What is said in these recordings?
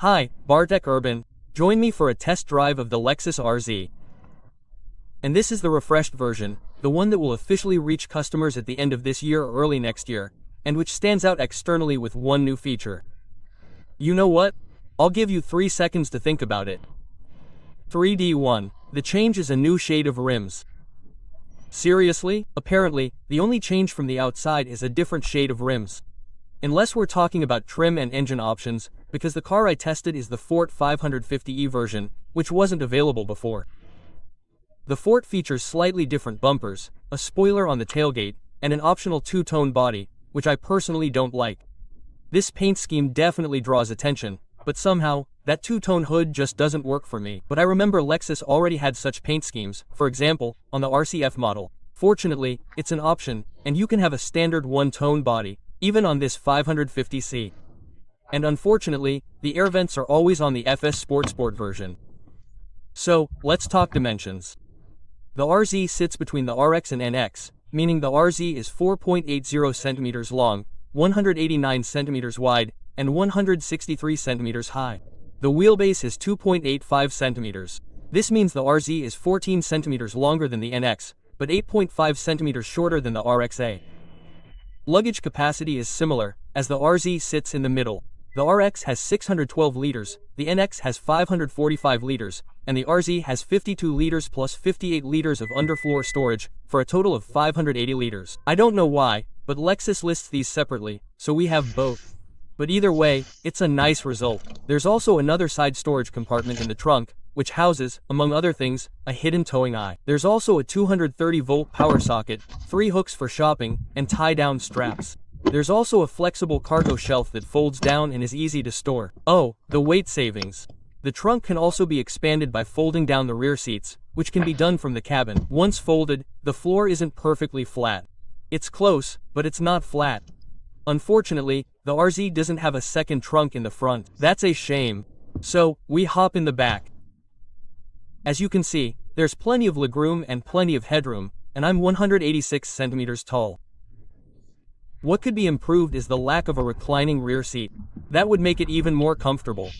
Hi, Bartek Urban. Join me for a test drive of the Lexus RZ. And this is the refreshed version, the one that will officially reach customers at the end of this year or early next year, and which stands out externally with one new feature. You know what? I'll give you 3 seconds to think about it. 3D1. The change is a new shade of rims. Seriously? Apparently, the only change from the outside is a different shade of rims. Unless we're talking about trim and engine options, because the car I tested is the Ford 550e version, which wasn't available before. The Ford features slightly different bumpers, a spoiler on the tailgate, and an optional two-tone body, which I personally don't like. This paint scheme definitely draws attention, but somehow, that two-tone hood just doesn't work for me. But I remember Lexus already had such paint schemes, for example, on the RCF model. Fortunately, it's an option, and you can have a standard one-tone body, even on this 550C. And unfortunately, the air vents are always on the FS Sport version. So, let's talk dimensions. The RZ sits between the RX and NX, meaning the RZ is 4.80 centimeters long, 189 centimeters wide, and 163 centimeters high. The wheelbase is 2.85 centimeters. This means the RZ is 14 centimeters longer than the NX, but 8.5 centimeters shorter than the RXA. Luggage capacity is similar, as the RZ sits in the middle. The RX has 612 liters, the NX has 545 liters, and the RZ has 52 liters plus 58 liters of underfloor storage, for a total of 580 liters. I don't know why, but Lexus lists these separately, so we have both. But either way, it's a nice result. There's also another side storage compartment in the trunk, which houses, among other things, a hidden towing eye. There's also a 230-volt power socket, 3 hooks for shopping, and tie-down straps. There's also a flexible cargo shelf that folds down and is easy to store. Oh, the weight savings. The trunk can also be expanded by folding down the rear seats, which can be done from the cabin. Once folded, the floor isn't perfectly flat. It's close, but it's not flat. Unfortunately, the RZ doesn't have a second trunk in the front. That's a shame. So, we hop in the back. As you can see, there's plenty of legroom and plenty of headroom, and I'm 186 centimeters tall. What could be improved is the lack of a reclining rear seat. That would make it even more comfortable.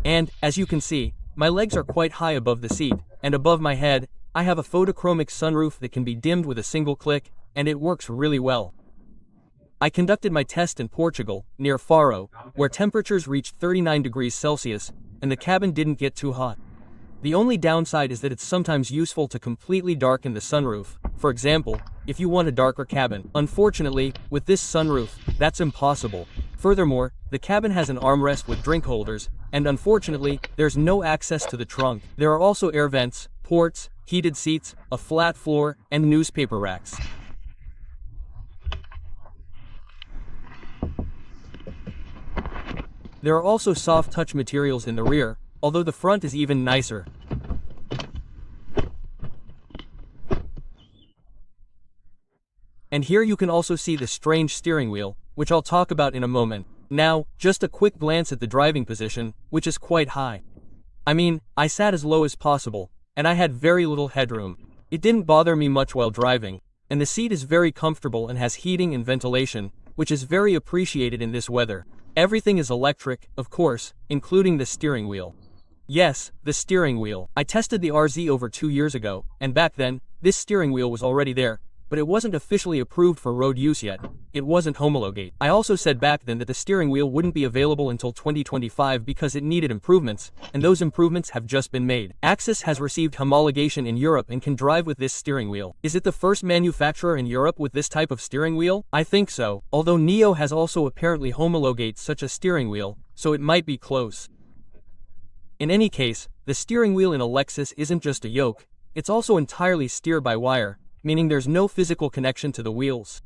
And, as you can see, my legs are quite high above the seat, and above my head, I have a photochromic sunroof that can be dimmed with a single click, and it works really well. I conducted my test in Portugal, near Faro, where temperatures reached 39 degrees Celsius, and the cabin didn't get too hot. The only downside is that it's sometimes useful to completely darken the sunroof, for example, if you want a darker cabin. Unfortunately, with this sunroof, that's impossible. Furthermore, the cabin has an armrest with drink holders, and unfortunately, there's no access to the trunk. There are also air vents, ports, heated seats, a flat floor, and newspaper racks. There are also soft touch materials in the rear, although the front is even nicer. And here you can also see the strange steering wheel, which I'll talk about in a moment. Now, just a quick glance at the driving position, which is quite high. I mean, I sat as low as possible, and I had very little headroom. It didn't bother me much while driving, and the seat is very comfortable and has heating and ventilation, which is very appreciated in this weather. Everything is electric, of course, including the steering wheel. Yes, the steering wheel. I tested the RZ over 2 years ago, and back then, this steering wheel was already there, but it wasn't officially approved for road use yet. It wasn't homologate. I also said back then that the steering wheel wouldn't be available until 2025 because it needed improvements, and those improvements have just been made. Axis has received homologation in Europe and can drive with this steering wheel. Is it the first manufacturer in Europe with this type of steering wheel? I think so, although NIO has also apparently homologated such a steering wheel, so it might be close. In any case, the steering wheel in a Lexus isn't just a yoke, it's also entirely steer-by-wire, meaning there's no physical connection to the wheels.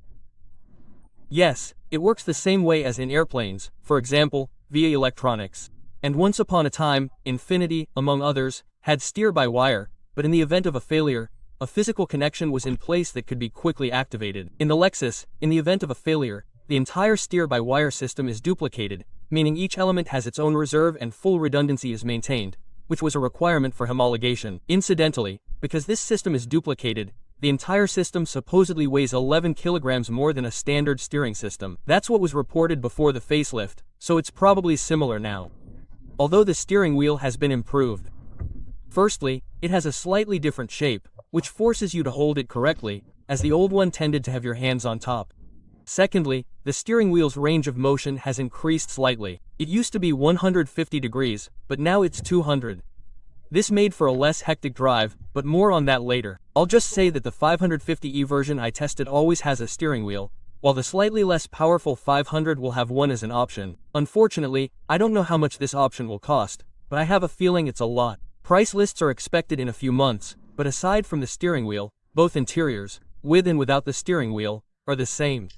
Yes, it works the same way as in airplanes, for example, via electronics. And once upon a time, Infiniti, among others, had steer-by-wire, but in the event of a failure, a physical connection was in place that could be quickly activated. In the Lexus, in the event of a failure, the entire steer-by-wire system is duplicated, meaning each element has its own reserve and full redundancy is maintained, which was a requirement for homologation. Incidentally, because this system is duplicated, the entire system supposedly weighs 11 kilograms more than a standard steering system. That's what was reported before the facelift, so it's probably similar now. although the steering wheel has been improved. Firstly, it has a slightly different shape, which forces you to hold it correctly, as the old one tended to have your hands on top. Secondly, the steering wheel's range of motion has increased slightly. It used to be 150 degrees, but now it's 200. This made for a less hectic drive, but more on that later. I'll just say that the 550e version I tested always has a steering wheel, while the slightly less powerful 500 will have one as an option. Unfortunately, I don't know how much this option will cost, but I have a feeling it's a lot. Price lists are expected in a few months, but aside from the steering wheel, both interiors, with and without the steering wheel, are the same.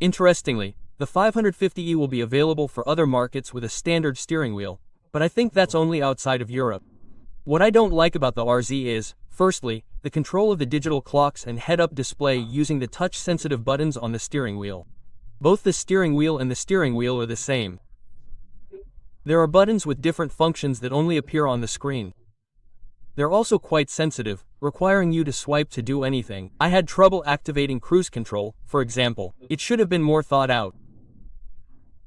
Interestingly, the 550e will be available for other markets with a standard steering wheel, but I think that's only outside of Europe. What I don't like about the RZ is, firstly, the control of the digital clocks and head-up display using the touch-sensitive buttons on the steering wheel. Both the steering wheel and the steering wheel are the same. There are buttons with different functions that only appear on the screen. They're also quite sensitive, requiring you to swipe to do anything. I had trouble activating cruise control, for example. It should have been more thought out.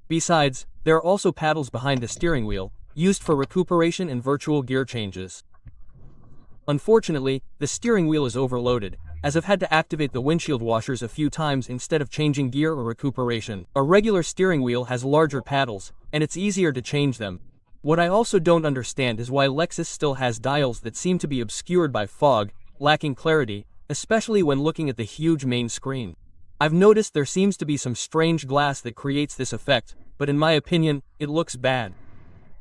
Besides, there are also paddles behind the steering wheel, used for recuperation and virtual gear changes. Unfortunately, the steering wheel is overloaded, as I've had to activate the windshield washers a few times instead of changing gear or recuperation. A regular steering wheel has larger paddles, and it's easier to change them. What I also don't understand is why Lexus still has dials that seem to be obscured by fog, lacking clarity, especially when looking at the huge main screen. I've noticed there seems to be some strange glass that creates this effect, but in my opinion, it looks bad.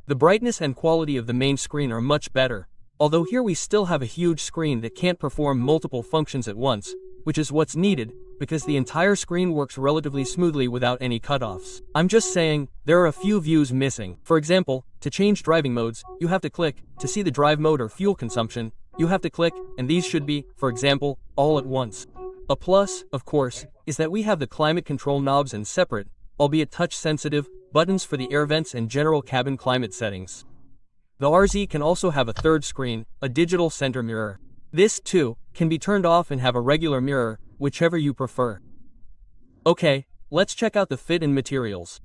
The brightness and quality of the main screen are much better, although here we still have a huge screen that can't perform multiple functions at once, which is what's needed, because the entire screen works relatively smoothly without any cutoffs. I'm just saying, there are a few views missing. For example, to change driving modes, you have to click. To see the drive mode or fuel consumption, you have to click, and these should be, for example, all at once. A plus, of course, is that we have the climate control knobs and separate, albeit touch-sensitive, buttons for the air vents and general cabin climate settings. The RZ can also have a third screen, a digital center mirror. This, too, can be turned off and have a regular mirror, whichever you prefer. Okay, let's check out the fit and materials.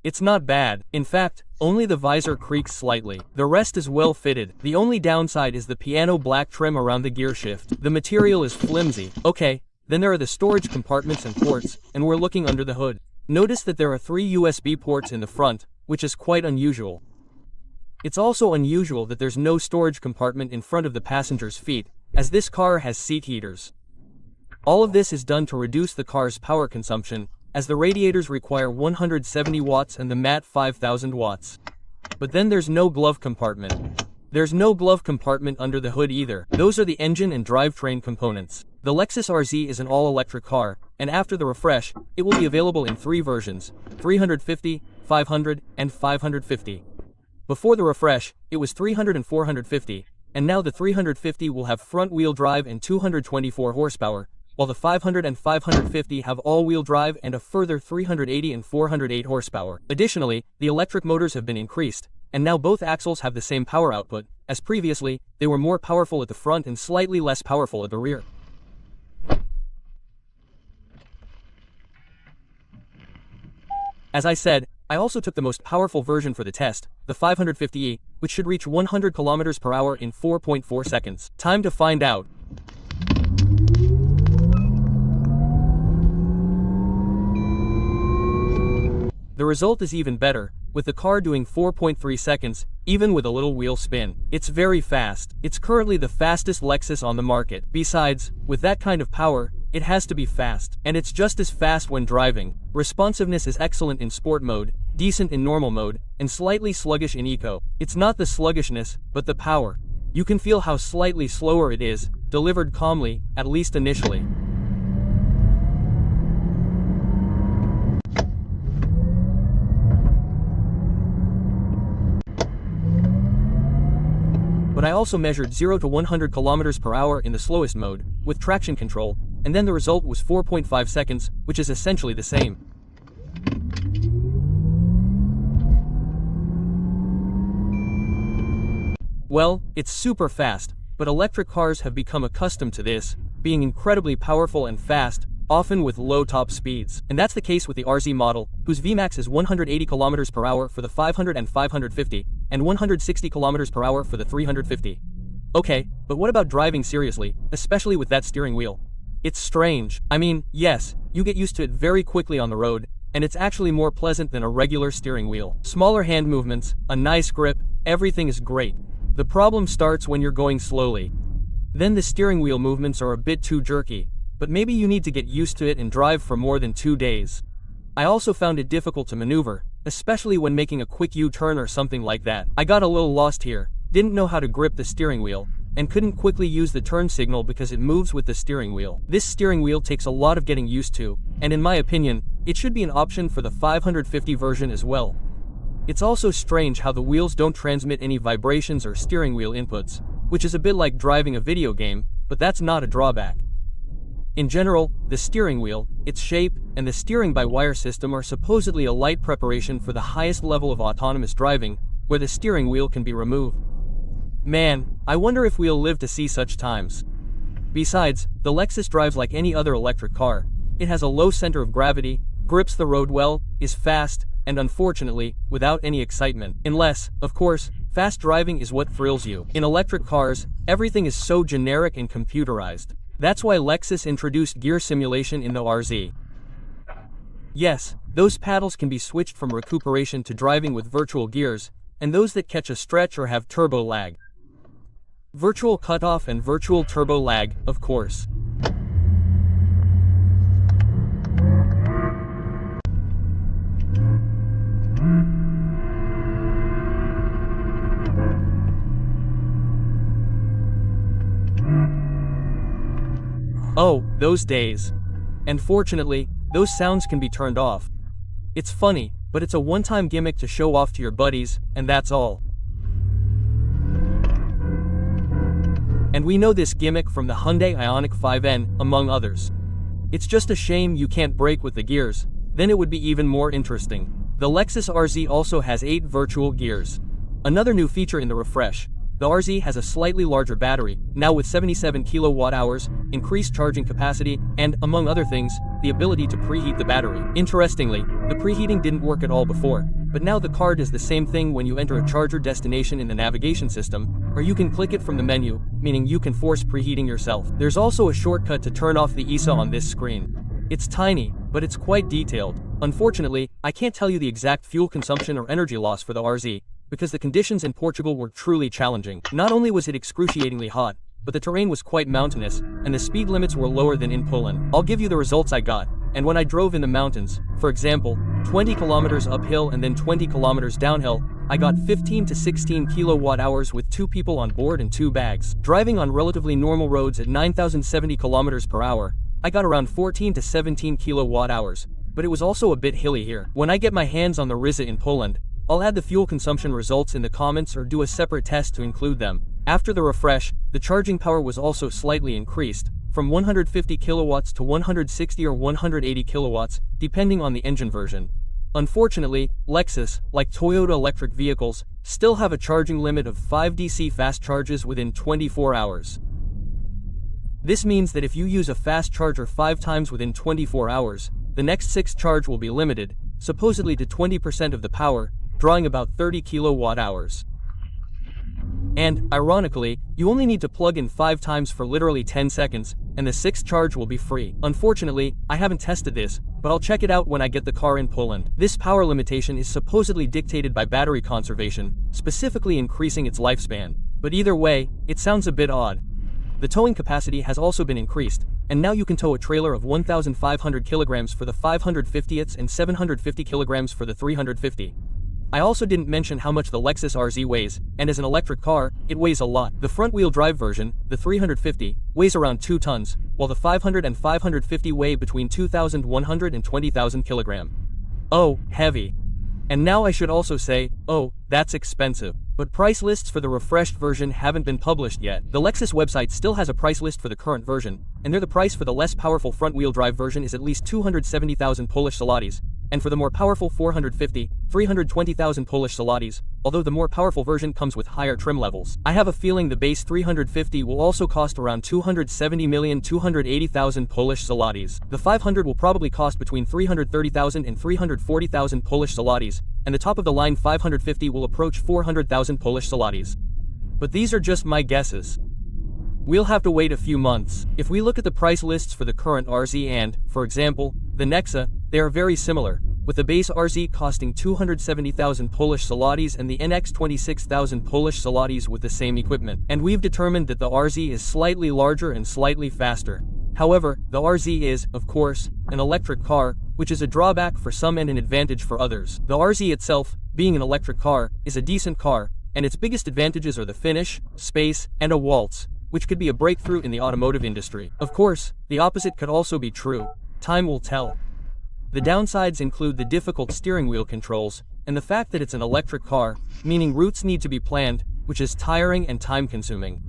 It's not bad. In fact, only the visor creaks slightly. The rest is well fitted. The only downside is the piano black trim around the gear shift. The material is flimsy. Okay, then there are the storage compartments and ports, and we're looking under the hood. Notice that there are 3 USB ports in the front, which is quite unusual. It's also unusual that there's no storage compartment in front of the passenger's feet, as this car has seat heaters. All of this is done to reduce the car's power consumption, as the radiators require 170 watts and the mat 5000 watts. But then there's no glove compartment. There's no glove compartment under the hood either. Those are the engine and drivetrain components. The Lexus RZ is an all-electric car, and after the refresh, it will be available in 3 versions, 350, 500, and 550. Before the refresh, it was 300 and 450, and now the 350 will have front-wheel drive and 224 horsepower, while the 500 and 550 have all-wheel drive and a further 380 and 408 horsepower. Additionally, the electric motors have been increased, and now both axles have the same power output, as previously, they were more powerful at the front and slightly less powerful at the rear. As I said, I also took the most powerful version for the test, the 550e, which should reach 100 km per hour in 4.4 seconds. Time to find out. The result is even better, with the car doing 4.3 seconds, even with a little wheel spin. It's very fast. It's currently the fastest Lexus on the market. Besides, with that kind of power, it has to be fast. And it's just as fast when driving. Responsiveness is excellent in sport mode, decent in normal mode, and slightly sluggish in eco. It's not the sluggishness, but the power. You can feel how slightly slower it is, delivered calmly, at least initially. But but I also measured 0 to 100 kilometers per hour in the slowest mode, with traction control, and then the result was 4.5 seconds, which is essentially the same. Well, it's super fast, but electric cars have become accustomed to this, being incredibly powerful and fast, often with low top speeds. And that's the case with the RZ model, whose Vmax is 180 km per hour for the 500 and 550, and 160 km per hour for the 350. Okay, but what about driving seriously, especially with that steering wheel? It's strange. I mean, yes, you get used to it very quickly on the road, and it's actually more pleasant than a regular steering wheel. Smaller hand movements, a nice grip, everything is great. The problem starts when you're going slowly. Then the steering wheel movements are a bit too jerky, but maybe you need to get used to it and drive for more than 2 days. I also found it difficult to maneuver, especially when making a quick U-turn or something like that. I got a little lost here, didn't know how to grip the steering wheel, and couldn't quickly use the turn signal because it moves with the steering wheel. This steering wheel takes a lot of getting used to, and in my opinion, it should be an option for the 550 version as well. It's also strange how the wheels don't transmit any vibrations or steering wheel inputs, which is a bit like driving a video game, but that's not a drawback. In general, the steering wheel, its shape, and the steering-by-wire system are supposedly a light preparation for the highest level of autonomous driving, where the steering wheel can be removed. Man, I wonder if we'll live to see such times. Besides, the Lexus drives like any other electric car. It has a low center of gravity, grips the road well, is fast, and unfortunately, without any excitement. Unless, of course, fast driving is what thrills you. In electric cars, everything is so generic and computerized. That's why Lexus introduced gear simulation in the RZ. Yes, those paddles can be switched from recuperation to driving with virtual gears, and those that catch a stretch or have turbo lag. Virtual cutoff and virtual turbo lag, of course. Oh, those days. And fortunately, those sounds can be turned off. It's funny, but it's a one-time gimmick to show off to your buddies, and that's all. And we know this gimmick from the Hyundai Ioniq 5N, among others. It's just a shame you can't brake with the gears, then it would be even more interesting. The Lexus RZ also has 8 virtual gears. Another new feature in the refresh, the RZ has a slightly larger battery, now with 77 kilowatt-hours, increased charging capacity, and, among other things, the ability to preheat the battery. Interestingly, the preheating didn't work at all before, but now the car does the same thing when you enter a charger destination in the navigation system, or you can click it from the menu, meaning you can force preheating yourself. There's also a shortcut to turn off the ESA on this screen. It's tiny, but it's quite detailed. Unfortunately, I can't tell you the exact fuel consumption or energy loss for the RZ, because the conditions in Portugal were truly challenging. Not only was it excruciatingly hot, but the terrain was quite mountainous, and the speed limits were lower than in Poland. I'll give you the results I got, and when I drove in the mountains, for example, 20 kilometers uphill and then 20 kilometers downhill, I got 15 to 16 kilowatt-hours with 2 people on board and 2 bags. Driving on relatively normal roads at 9,070 kilometers per hour, I got around 14 to 17 kilowatt-hours, but it was also a bit hilly here. When I get my hands on the RZ in Poland, I'll add the fuel consumption results in the comments or do a separate test to include them. After the refresh, the charging power was also slightly increased, from 150 kilowatts to 160 or 180 kilowatts, depending on the engine version. Unfortunately, Lexus, like Toyota electric vehicles, still have a charging limit of 5 DC fast charges within 24 hours. This means that if you use a fast charger 5 times within 24 hours, the next 6 charge will be limited, supposedly to 20% of the power, drawing about 30 kilowatt-hours. And, ironically, you only need to plug in 5 times for literally 10 seconds, and the 6th charge will be free. Unfortunately, I haven't tested this, but I'll check it out when I get the car in Poland. This power limitation is supposedly dictated by battery conservation, specifically increasing its lifespan. But either way, it sounds a bit odd. The towing capacity has also been increased, and now you can tow a trailer of 1,500 kilograms for the 550ths and 750 kilograms for the 350. I also didn't mention how much the Lexus RZ weighs, and as an electric car, it weighs a lot. The front-wheel drive version, the 350, weighs around 2 tons, while the 500 and 550 weigh between 2,100 and 20,000 kilograms. Oh, heavy. And now I should also say, oh, that's expensive. But price lists for the refreshed version haven't been published yet. The Lexus website still has a price list for the current version, and there the price for the less powerful front-wheel drive version is at least 270,000 Polish zlotys, and for the more powerful 320,000 Polish zlotys, although the more powerful version comes with higher trim levels. I have a feeling the base 350 will also cost around 270,280,000 Polish zlotys. The 500 will probably cost between 330,000 and 340,000 Polish zlotys, and the top-of-the-line 550 will approach 400,000 Polish zlotys. But these are just my guesses. We'll have to wait a few months. If we look at the price lists for the current RZ and, for example, the Nexa, they are very similar, with the base RZ costing 270,000 Polish zlotys and the NX 26,000 Polish zlotys with the same equipment. And we've determined that the RZ is slightly larger and slightly faster. However, the RZ is, of course, an electric car, which is a drawback for some and an advantage for others. The RZ itself, being an electric car, is a decent car, and its biggest advantages are the finish, space, and a waltz, which could be a breakthrough in the automotive industry. Of course, the opposite could also be true. Time will tell. The downsides include the difficult steering wheel controls, and the fact that it's an electric car, meaning routes need to be planned, which is tiring and time-consuming.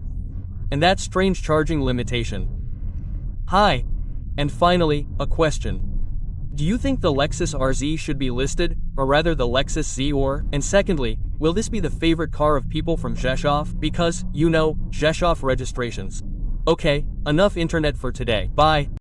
And that strange charging limitation. Hi. And finally, a question. Do you think the Lexus RZ should be listed, or rather the Lexus Z? And secondly, will this be the favorite car of people from Rzeszów? Because, you know, Rzeszów registrations. Okay, enough internet for today. Bye.